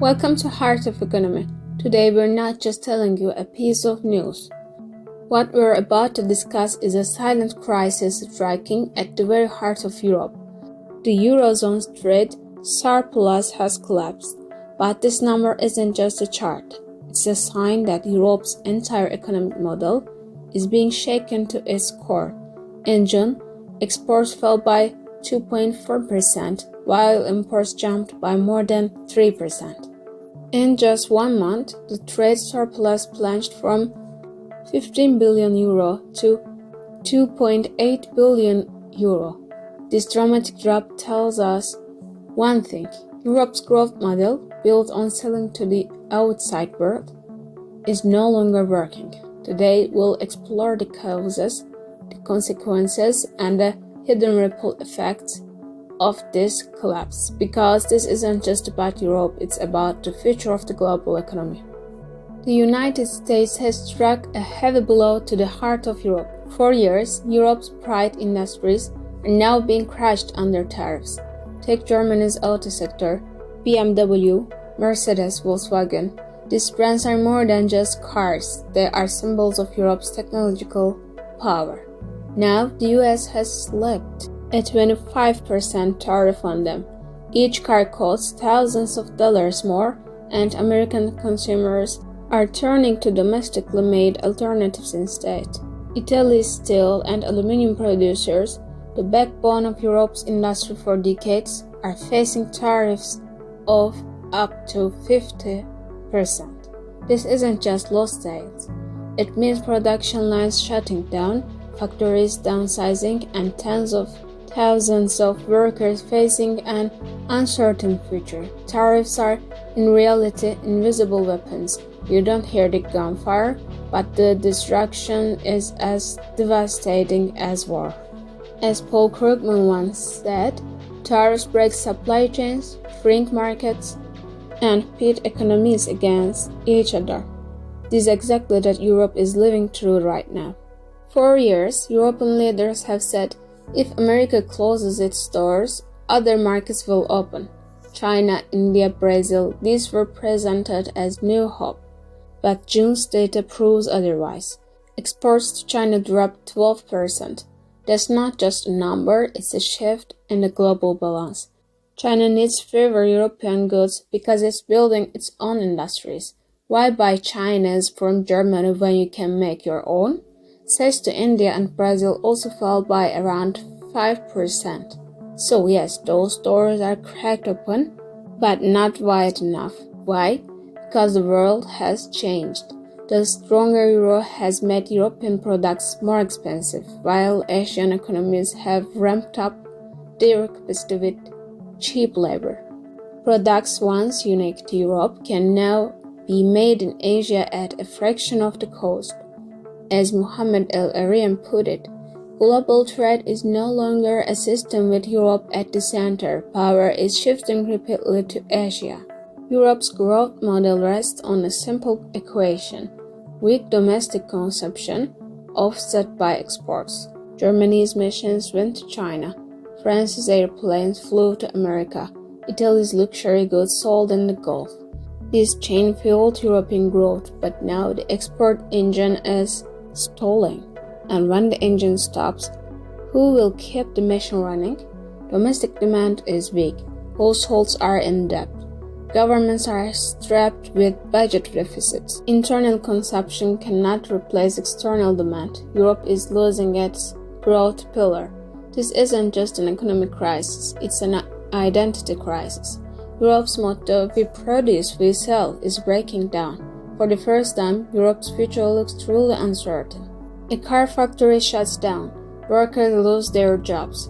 Welcome to Heart of Economy. Today we're not just telling you a piece of news. What we're about to discuss is a silent crisis striking at the very heart of Europe. The Eurozone's trade surplus has collapsed, but this number isn't just a chart. It's a sign that Europe's entire economic model is being shaken to its core. In June, exports fell by 2.4%, while imports jumped by more than 3%. In just 1 month, the trade surplus plunged from 15 billion euro to 2.8 billion euro. This dramatic drop tells us one thing: Europe's growth model, built on selling to the outside world, is no longer working. Today, we'll explore the causes, the consequences, and the hidden ripple effects of this collapse, because this isn't just about Europe, it's about the future of the global economy. The United States has struck a heavy blow to the heart of Europe. For years, Europe's pride industries are now being crushed under tariffs. Take Germany's auto sector, BMW, Mercedes, Volkswagen. These brands are more than just cars, they are symbols of Europe's technological power. Now, the US has slapped a 25% tariff on them. Each car costs thousands of dollars more, and American consumers are turning to domestically made alternatives instead. Italy's steel and aluminum producers, the backbone of Europe's industry for decades, are facing tariffs of up to 50%. This isn't just lost sales. It means production lines shutting down, factories downsizing, and tens of thousands of workers facing an uncertain future. Tariffs are, in reality, invisible weapons. You don't hear the gunfire, but the destruction is as devastating as war. As Paul Krugman once said, tariffs break supply chains, shrink markets, and pit economies against each other. This is exactly what Europe is living through right now. For years, European leaders have said, if America closes its doors, other markets will open. China, India, Brazil, these were presented as new hope. But June's data proves otherwise. Exports to China dropped 12%. That's not just a number, it's a shift in the global balance. China needs fewer European goods because it's building its own industries. Why buy Chinese from Germany when you can make your own? Sales to India and Brazil also fell by around 5%. So yes, those doors are cracked open, but not wide enough. Why? Because the world has changed. The stronger euro has made European products more expensive, while Asian economies have ramped up their capacity with cheap labor. Products once unique to Europe can now be made in Asia at a fraction of the cost. As Mohammed El-Arian put it, global trade is no longer a system with Europe at the center. Power is shifting rapidly to Asia. Europe's growth model rests on a simple equation: weak domestic consumption offset by exports. Germany's machines went to China. France's airplanes flew to America. Italy's luxury goods sold in the Gulf. This chain fueled European growth, but now the export engine is stalling. And when the engine stops, who will keep the machine running? Domestic demand is weak. Households are in debt. Governments are strapped with budget deficits. Internal consumption cannot replace external demand. Europe is losing its growth pillar. This isn't just an economic crisis, it's an identity crisis. Europe's motto, "We produce, we sell," is breaking down. For the first time, Europe's future looks truly uncertain. A car factory shuts down. Workers lose their jobs.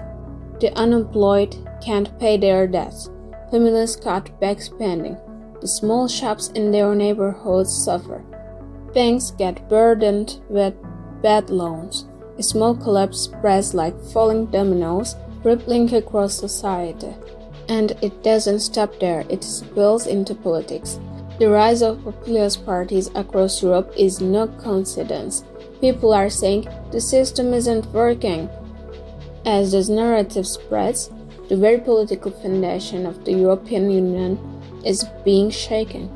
The unemployed can't pay their debts. Families cut back spending. The small shops in their neighborhoods suffer. Banks get burdened with bad loans. A small collapse spreads like falling dominoes, rippling across society. And it doesn't stop there, it spills into politics. The rise of populist parties across Europe is no coincidence. People are saying the system isn't working. As this narrative spreads, The very political foundation of the European Union is being shaken.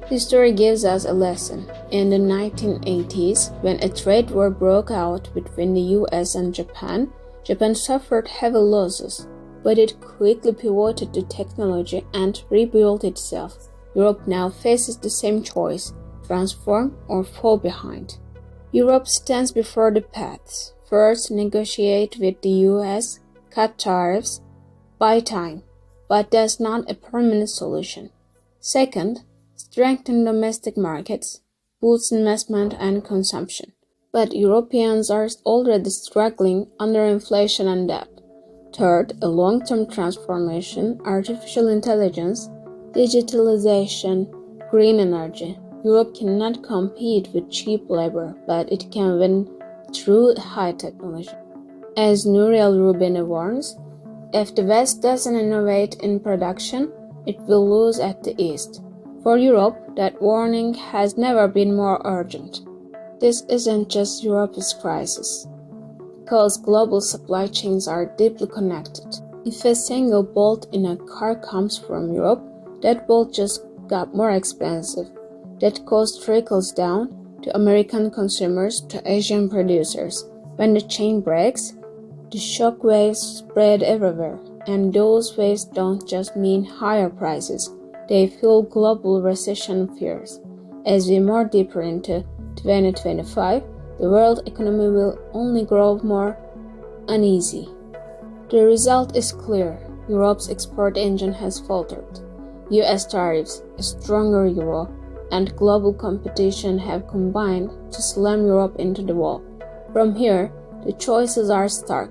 History gives us a lesson. In the 1980s, when a trade war broke out between the US and Japan suffered heavy losses, but it quickly pivoted to technology and rebuilt itself. Europe now faces the same choice: transform or fall behind. Europe stands before the paths. First, negotiate with the US, cut tariffs, buy time, but that's not a permanent solution. Second, strengthen domestic markets, boost investment and consumption. But Europeans are already struggling under inflation and debt. Third, a long-term transformation, artificial intelligence, digitalization, green energy. Europe cannot compete with cheap labor, but it can win through high technology. As Nouriel Roubini warns, if the West doesn't innovate in production, it will lose at the East. For Europe, that warning has never been more urgent. This isn't just Europe's crisis, because global supply chains are deeply connected. If a single bolt in a car comes from Europe, that bolt just got more expensive. That cost trickles down to American consumers, to Asian producers. When the chain breaks, the shockwaves spread everywhere, and those waves don't just mean higher prices. They fuel global recession fears. As we move deeper into 2025, the world economy will only grow more uneasy. The result is clear. Europe's export engine has faltered. US tariffs, a stronger euro, and global competition have combined to slam Europe into the wall. From here, the choices are stark.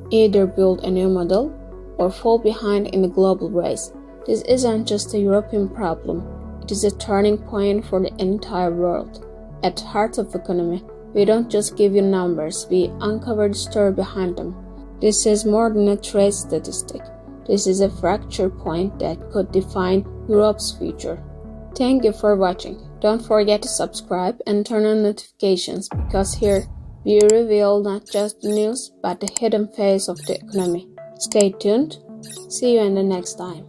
Either build a new model or fall behind in the global race. This isn't just a European problem, it is a turning point for the entire world. At Heartofeconomy, we don't just give you numbers, we uncover the story behind them. This is more than a trade statistic. This is a fracture point that could define Europe's future. Thank you for watching. Don't forget to subscribe and turn on notifications, because here we reveal not just the news but the hidden face of the economy. Stay tuned. See you in the next time.